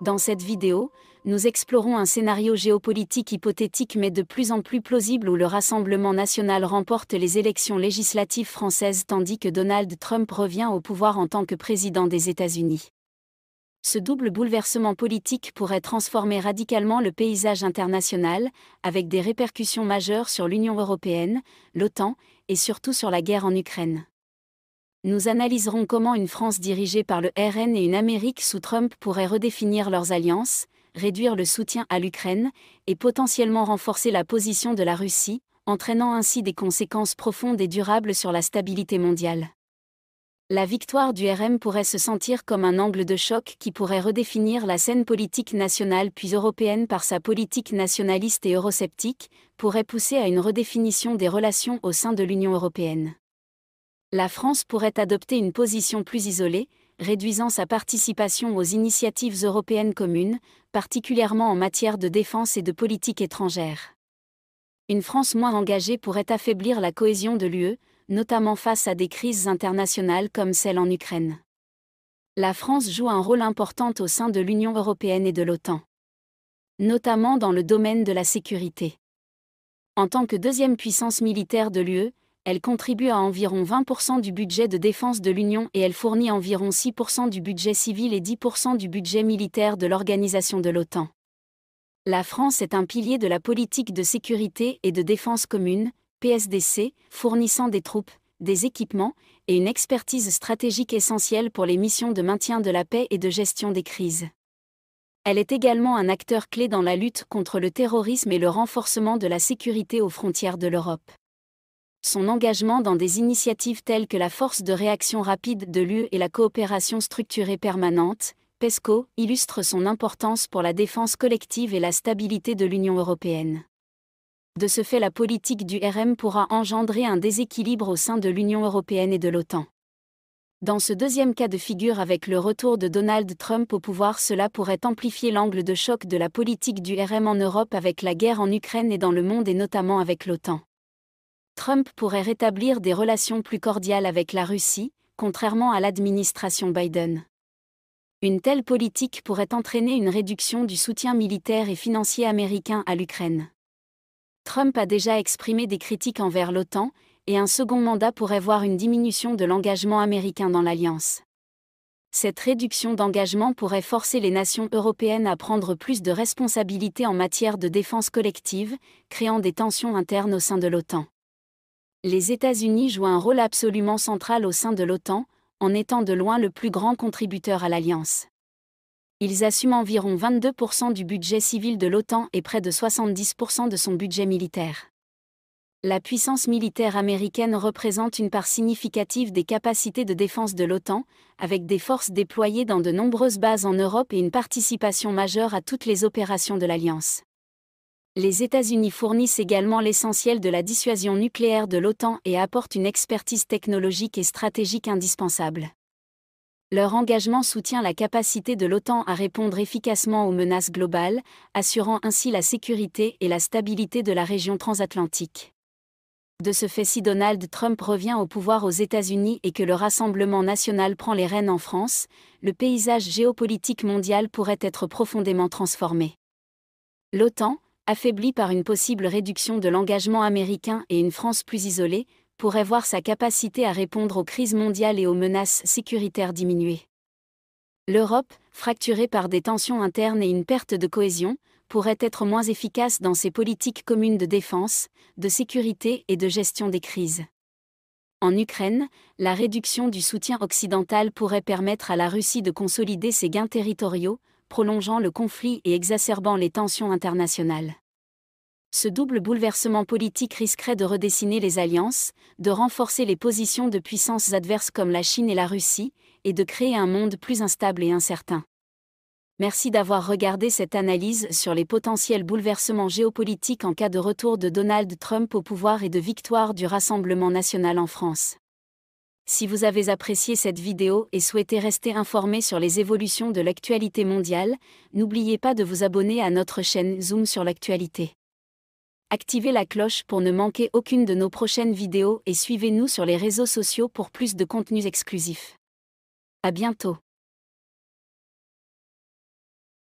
Dans cette vidéo, nous explorons un scénario géopolitique hypothétique mais de plus en plus plausible où le Rassemblement national remporte les élections législatives françaises tandis que Donald Trump revient au pouvoir en tant que président des États-Unis. Ce double bouleversement politique pourrait transformer radicalement le paysage international, avec des répercussions majeures sur l'Union européenne, l'OTAN, et surtout sur la guerre en Ukraine. Nous analyserons comment une France dirigée par le RN et une Amérique sous Trump pourraient redéfinir leurs alliances, réduire le soutien à l'Ukraine, et potentiellement renforcer la position de la Russie, entraînant ainsi des conséquences profondes et durables sur la stabilité mondiale. La victoire du RM pourrait se sentir comme un angle de choc qui pourrait redéfinir la scène politique nationale puis européenne par sa politique nationaliste et eurosceptique, pourrait pousser à une redéfinition des relations au sein de l'Union européenne. La France pourrait adopter une position plus isolée, réduisant sa participation aux initiatives européennes communes, particulièrement en matière de défense et de politique étrangère. Une France moins engagée pourrait affaiblir la cohésion de l'UE, notamment face à des crises internationales comme celle en Ukraine. La France joue un rôle important au sein de l'Union européenne et de l'OTAN, notamment dans le domaine de la sécurité. En tant que deuxième puissance militaire de l'UE, elle contribue à environ 20% du budget de défense de l'Union et elle fournit environ 6% du budget civil et 10% du budget militaire de l'organisation de l'OTAN. La France est un pilier de la politique de sécurité et de défense commune, PSDC, fournissant des troupes, des équipements et une expertise stratégique essentielle pour les missions de maintien de la paix et de gestion des crises. Elle est également un acteur clé dans la lutte contre le terrorisme et le renforcement de la sécurité aux frontières de l'Europe. Son engagement dans des initiatives telles que la Force de réaction rapide de l'UE et la coopération structurée permanente, PESCO, illustre son importance pour la défense collective et la stabilité de l'Union européenne. De ce fait, la politique du RM pourra engendrer un déséquilibre au sein de l'Union européenne et de l'OTAN. Dans ce deuxième cas de figure avec le retour de Donald Trump au pouvoir, cela pourrait amplifier l'angle de choc de la politique du RM en Europe avec la guerre en Ukraine et dans le monde et notamment avec l'OTAN. Trump pourrait rétablir des relations plus cordiales avec la Russie, contrairement à l'administration Biden. Une telle politique pourrait entraîner une réduction du soutien militaire et financier américain à l'Ukraine. Trump a déjà exprimé des critiques envers l'OTAN, et un second mandat pourrait voir une diminution de l'engagement américain dans l'alliance. Cette réduction d'engagement pourrait forcer les nations européennes à prendre plus de responsabilités en matière de défense collective, créant des tensions internes au sein de l'OTAN. Les États-Unis jouent un rôle absolument central au sein de l'OTAN, en étant de loin le plus grand contributeur à l'alliance. Ils assument environ 22% du budget civil de l'OTAN et près de 70% de son budget militaire. La puissance militaire américaine représente une part significative des capacités de défense de l'OTAN, avec des forces déployées dans de nombreuses bases en Europe et une participation majeure à toutes les opérations de l'Alliance. Les États-Unis fournissent également l'essentiel de la dissuasion nucléaire de l'OTAN et apportent une expertise technologique et stratégique indispensable. Leur engagement soutient la capacité de l'OTAN à répondre efficacement aux menaces globales, assurant ainsi la sécurité et la stabilité de la région transatlantique. De ce fait, si Donald Trump revient au pouvoir aux États-Unis et que le Rassemblement national prend les rênes en France, le paysage géopolitique mondial pourrait être profondément transformé. L'OTAN, affaiblie par une possible réduction de l'engagement américain et une France plus isolée, pourrait voir sa capacité à répondre aux crises mondiales et aux menaces sécuritaires diminuer. L'Europe, fracturée par des tensions internes et une perte de cohésion, pourrait être moins efficace dans ses politiques communes de défense, de sécurité et de gestion des crises. En Ukraine, la réduction du soutien occidental pourrait permettre à la Russie de consolider ses gains territoriaux, prolongeant le conflit et exacerbant les tensions internationales. Ce double bouleversement politique risquerait de redessiner les alliances, de renforcer les positions de puissances adverses comme la Chine et la Russie, et de créer un monde plus instable et incertain. Merci d'avoir regardé cette analyse sur les potentiels bouleversements géopolitiques en cas de retour de Donald Trump au pouvoir et de victoire du Rassemblement national en France. Si vous avez apprécié cette vidéo et souhaitez rester informé sur les évolutions de l'actualité mondiale, n'oubliez pas de vous abonner à notre chaîne Zoom sur l'actualité. Activez la cloche pour ne manquer aucune de nos prochaines vidéos et suivez-nous sur les réseaux sociaux pour plus de contenus exclusifs. À bientôt.